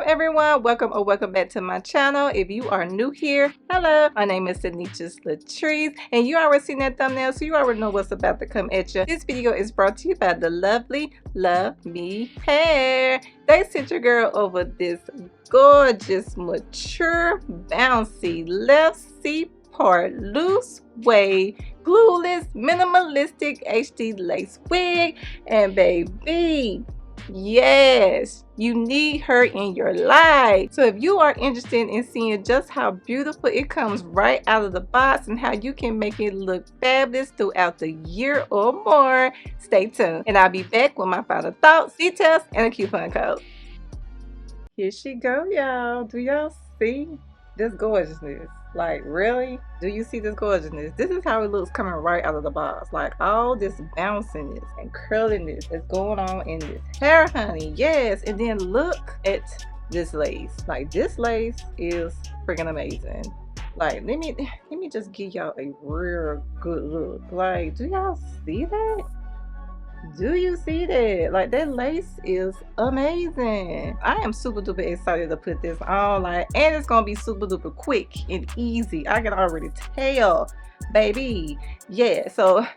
everyone, welcome or welcome back to my channel. If you are new here, hello, my name is Sanichas Latrice, and you already seen that thumbnail, so you already know what's about to come at you. This video is brought to you by the lovely Love Me Hair. They sent your girl over this gorgeous, mature, bouncy, left C-part, loose wave, glueless, minimalistic HD lace wig, and baby, yes, you need her in your life. So if you are interested in seeing just how beautiful it comes right out of the box and how you can make it look fabulous throughout the year or more, stay tuned and I'll be back with my final thoughts, details, and a coupon code. Here she go, y'all. Do y'all see this gorgeousness? Like, really? Do you see this gorgeousness? This is how it looks coming right out of the box. Like, all this bounciness and curliness that's going on in this hair, honey. Yes. And then look at this lace. Like, this lace is freaking amazing. Like, let me just give y'all a real good look. Like, do y'all see that? Do you see that? Like, that lace is amazing. I am super duper excited to put this on, like, and it's gonna be super duper quick and easy. I can already tell, baby. Yeah, so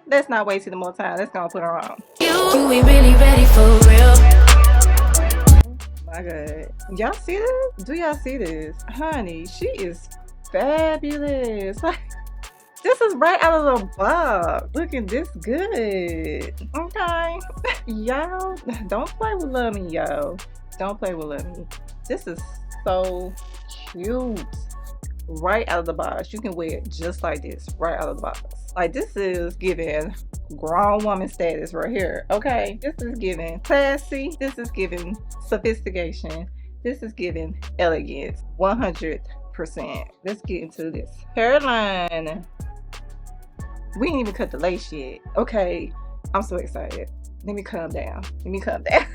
let's not waste any more time. Let's go put her on. You ain't really ready for real. Oh my god, y'all see this? Do y'all see this, honey? She is fabulous. Like, this is right out of the box. Looking this good. Okay. Y'all, don't play with Love Me, y'all. Don't play with Love Me. This is so cute. Right out of the box. You can wear it just like this. Right out of the box. Like, this is giving grown woman status right here. Okay. This is giving classy. This is giving sophistication. This is giving elegance. 100%. Let's get into this hairline. We ain't even cut the lace yet. Okay, I'm so excited. Let me calm down. Let me calm down.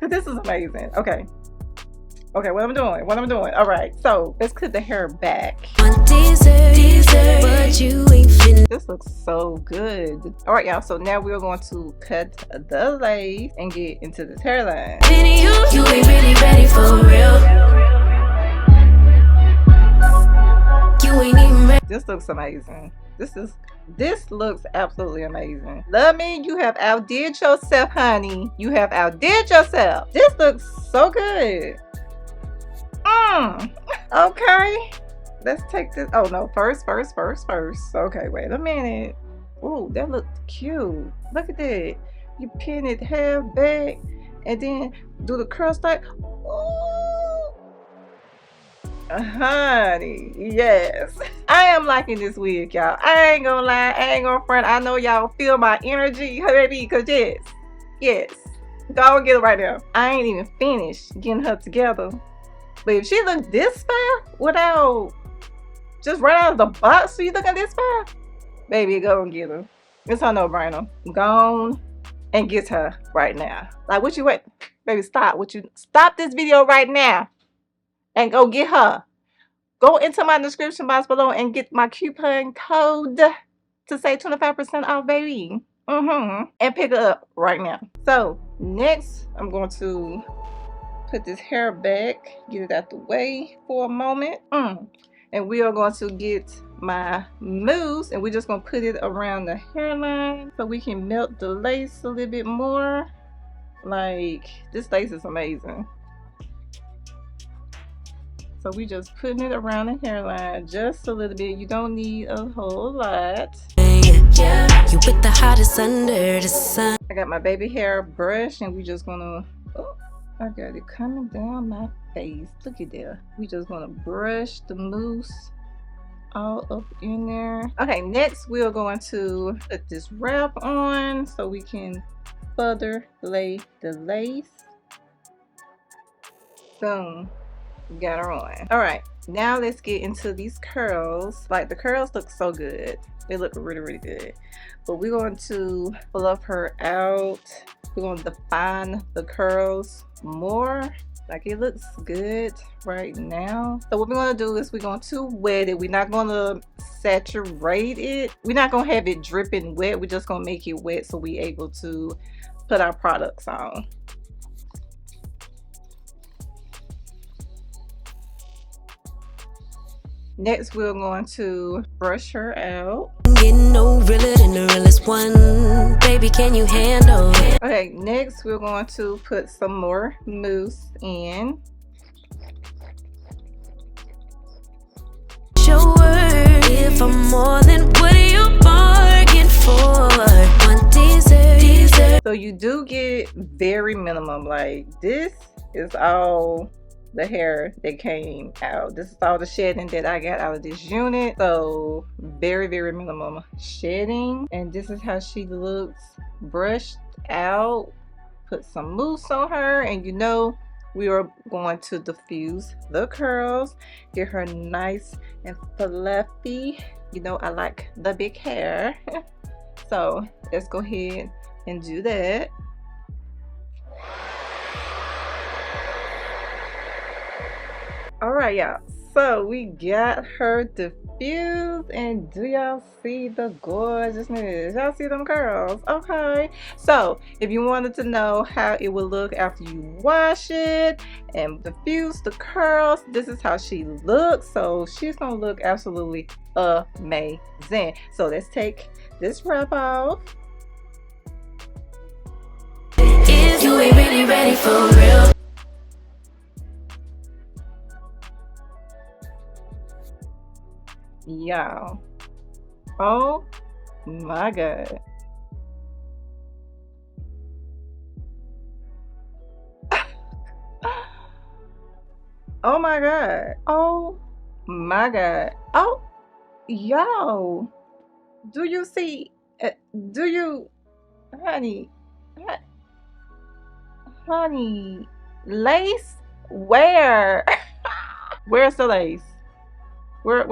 This is amazing. Okay, what I'm doing. All right, so let's cut the hair back. But you ain't finished. This looks so good. All right, y'all, so now we're going to cut the lace and get into this hairline. You ain't really ready for real. You ain't even ready. This looks amazing. This looks absolutely amazing. Love Me, you have outdid yourself, honey. You have outdid yourself. This looks so good. Okay, let's take this. Oh no, first. Okay, wait a minute. Oh, that looks cute. Look at that. You pin it hair back and then do the curl style. Honey, yes, I am liking this wig, y'all. I ain't gonna lie, I ain't gonna front. I know y'all feel my energy, baby, because yes, go and get it right now. I ain't even finished getting her together, but if she looks this far without just right out of the box, so you looking this far, baby, go and get her. It's her no-brainer. Go on and get her right now. Like, what you wait, baby? Stop this video right now and go get her. Go into my description box below and get my coupon code to save 25% off, baby. And pick her up right now. So next, I'm going to put this hair back, get it out the way for a moment. And we are going to get my mousse, and we're just going to put it around the hairline so we can melt the lace a little bit more. Like, this lace is amazing. So we just putting it around the hairline just a little bit. You don't need a whole lot. Yeah, you with the hottest under the sun. I got my baby hair brush, and we just gonna, oh, I got it coming down my face. Look at that. We just gonna brush the mousse all up in there. Okay, next we're going to put this wrap on so we can further lay the lace. Boom. Got her on. All right, now let's get into these curls. Like, the curls look so good. They look really good, but we're going to fluff her out. We're going to define the curls more. Like, it looks good right now. So what we're going to do is we're going to wet it. We're not going to saturate it. We're not going to have it dripping wet. We're just going to make it wet so we're able to put our products on. Next, we're going to brush her out. Getting no realer than the realest one. Baby, can you handle? Okay, next we're going to put some more mousse in. Show her if I'm more than what you bargained for. One dessert. So you do get very minimum. Like, this is all the hair that came out. This is all the shedding that I got out of this unit. So very, very minimum shedding. And this is how she looks brushed out. Put some mousse on her, and you know we are going to diffuse the curls, get her nice and fluffy. You know I like the big hair. So let's go ahead and do that. All right, y'all, so we got her diffused, and do y'all see the gorgeousness? Y'all see them curls? Okay, so if you wanted to know how it will look after you wash it and diffuse the curls, this is how she looks. So she's gonna look absolutely amazing. So let's take this wrap off. If you ain't really ready for real. Y'all, oh my god. Oh my god. Oh my god. Oh, y'all, do you see, do you, honey, honey, lace? Where? Where's the lace? Where's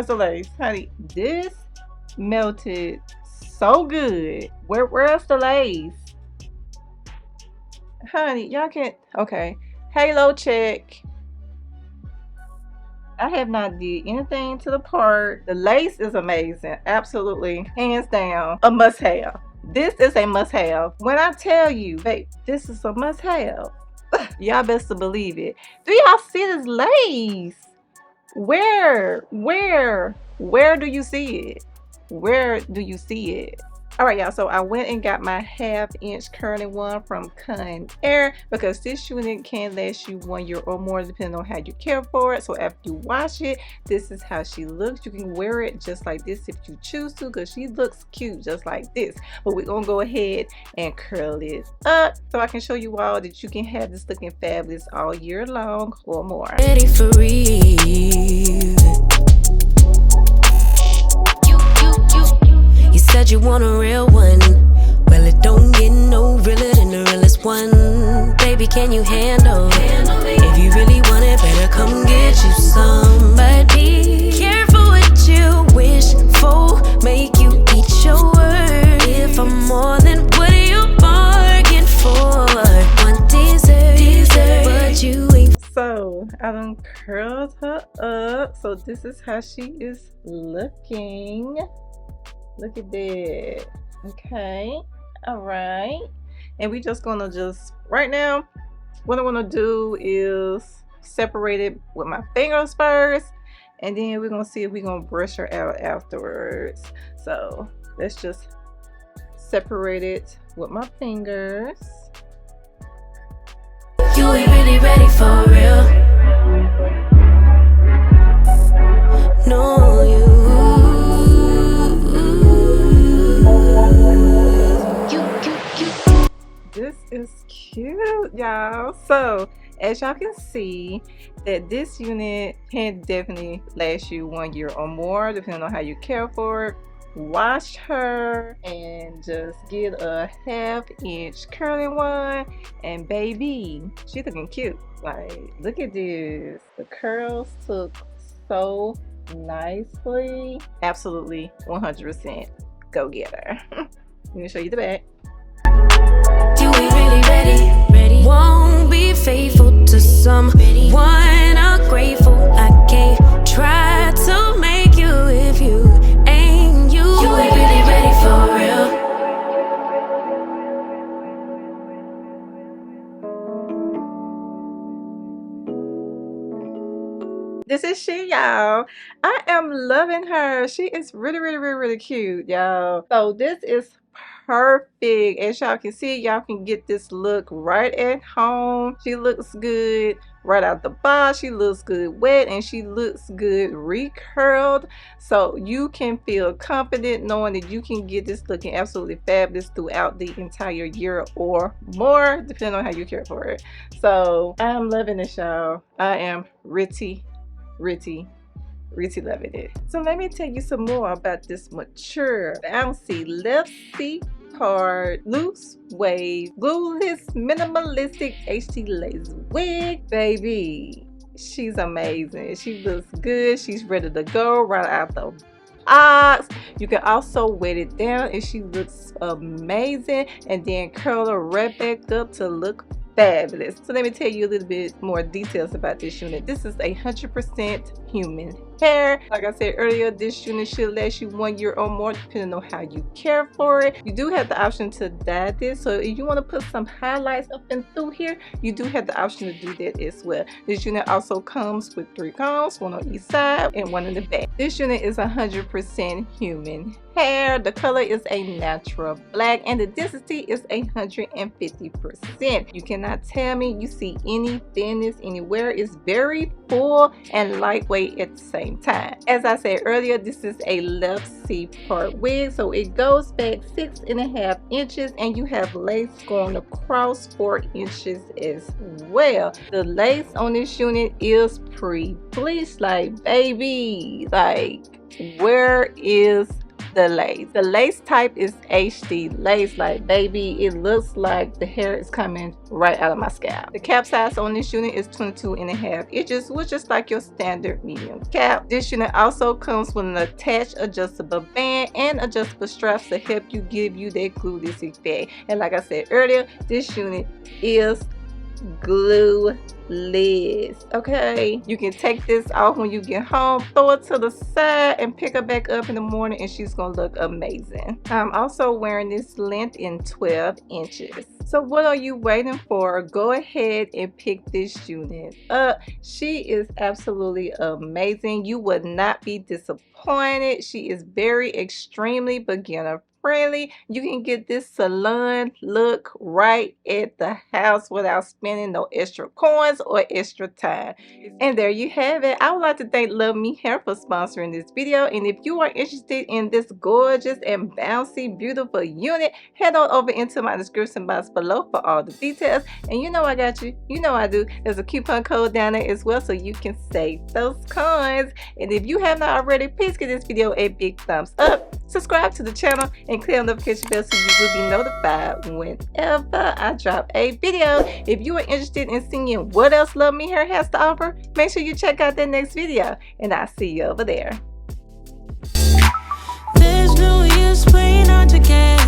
the lace, honey? This melted so good. Where's the lace, honey? Y'all can't. Okay, halo check. I have not did anything to the part. The lace is amazing, absolutely, hands down, a must-have. This is a must-have. When I tell you, babe, this is a must-have. Y'all best to believe it. Do y'all see this lace? Where do you see it? Where do you see it? All right, y'all, so I went and got my 1/2 inch curling one from Conair, because this unit can last you 1 year or more depending on how you care for it. So after you wash it, this is how she looks. You can wear it just like this if you choose to, because she looks cute just like this. But we're gonna go ahead and curl it up so I can show you all that you can have this looking fabulous all year long or more. Ready for real. You said you want a real one. Well, it don't get no realer than the realest one. Baby, can you handle? If you really want it, better come get you somebody. Careful what you wish for, make you eat your word. If I'm more than what you bargained for, one dessert, but you ain't. So I done curled her up. So this is how she is looking. Look at that. Okay, all right, and we just gonna right now, what I want to do is separate it with my fingers first, and then we're gonna see if we're gonna brush her out afterwards. So let's just separate it with my fingers. You ain't really ready for real. No, you. This is cute, y'all. So as y'all can see, that this unit can definitely last you 1 year or more depending on how you care for it. Wash her and just get a 1/2 inch curling one, and baby, she looking cute. Like, look at this. The curls took so nicely. Absolutely 100% go get her. Let me show you the back. You ain't really ready. Won't be faithful to someone ungrateful. I can't try to make you if you ain't you. You ain't really ready for real. This This is she, y'all. I am loving her. She is really cute, y'all. So this is perfect. As y'all can see, y'all can get this look right at home. She looks good right out the box. She looks good wet, and she looks good recurled. So you can feel confident knowing that you can get this looking absolutely fabulous throughout the entire year or more, depending on how you care for it. So I'm loving this, y'all. I am really loving it. So let me tell you some more about this mature, bouncy, left C part, loose wave, glueless, minimalistic HD lace wig. Baby, she's amazing. She looks good. She's ready to go right out the box. You can also wet it down and she looks amazing, and then curl her right back up to look fabulous. So let me tell you a little bit more details about this unit. This is 100% human hair. Like I said earlier, this unit should last you 1 year or more, depending on how you care for it. You do have the option to dye this, so if you want to put some highlights up and through here, you do have the option to do that as well. This unit also comes with 3 combs, one on each side and one in the back. This unit is 100% human hair. The color is a natural black, and the density is 150%. You cannot tell me you see any thinness anywhere. It's very full and lightweight at the same time. As I said earlier, this is a left C part wig, so it goes back 6.5 inches, and you have lace going across 4 inches as well. The lace on this unit is pre-bleached. Like, baby, like, where is the lace? The lace type is HD lace. Like, baby, it looks like the hair is coming right out of my scalp. The cap size on this unit is 22.5 inches, which is like your standard medium cap. This unit also comes with an attached adjustable band and adjustable straps to help you give you that glueless effect. And like I said earlier, this unit is glueless. Okay, you can take this off when you get home, throw it to the side, and pick her back up in the morning, and she's gonna look amazing. I'm also wearing this length in 12 inches. So what are you waiting for? Go ahead and pick this unit up. She is absolutely amazing. You would not be disappointed. She is very extremely beginner friendly. You can get this salon look right at the house without spending no extra coins or extra time. And there you have it. I would like to thank Love Me Hair for sponsoring this video. And if you are interested in this gorgeous and bouncy, beautiful unit, head on over into my description box below for all the details. And you know I got you. You know I do. There's a coupon code down there as well, so you can save those coins. And if you have not already, please give this video a big thumbs up. Subscribe to the channel and click on the notification bell so you will be notified whenever I drop a video. If you are interested in seeing what else Love Me Hair has to offer, make sure you check out that next video, and I'll see you over there. There's no use playing hard to get.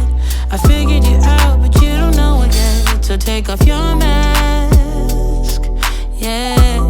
I figured you out, but you don't know again. So take off your mask, yeah.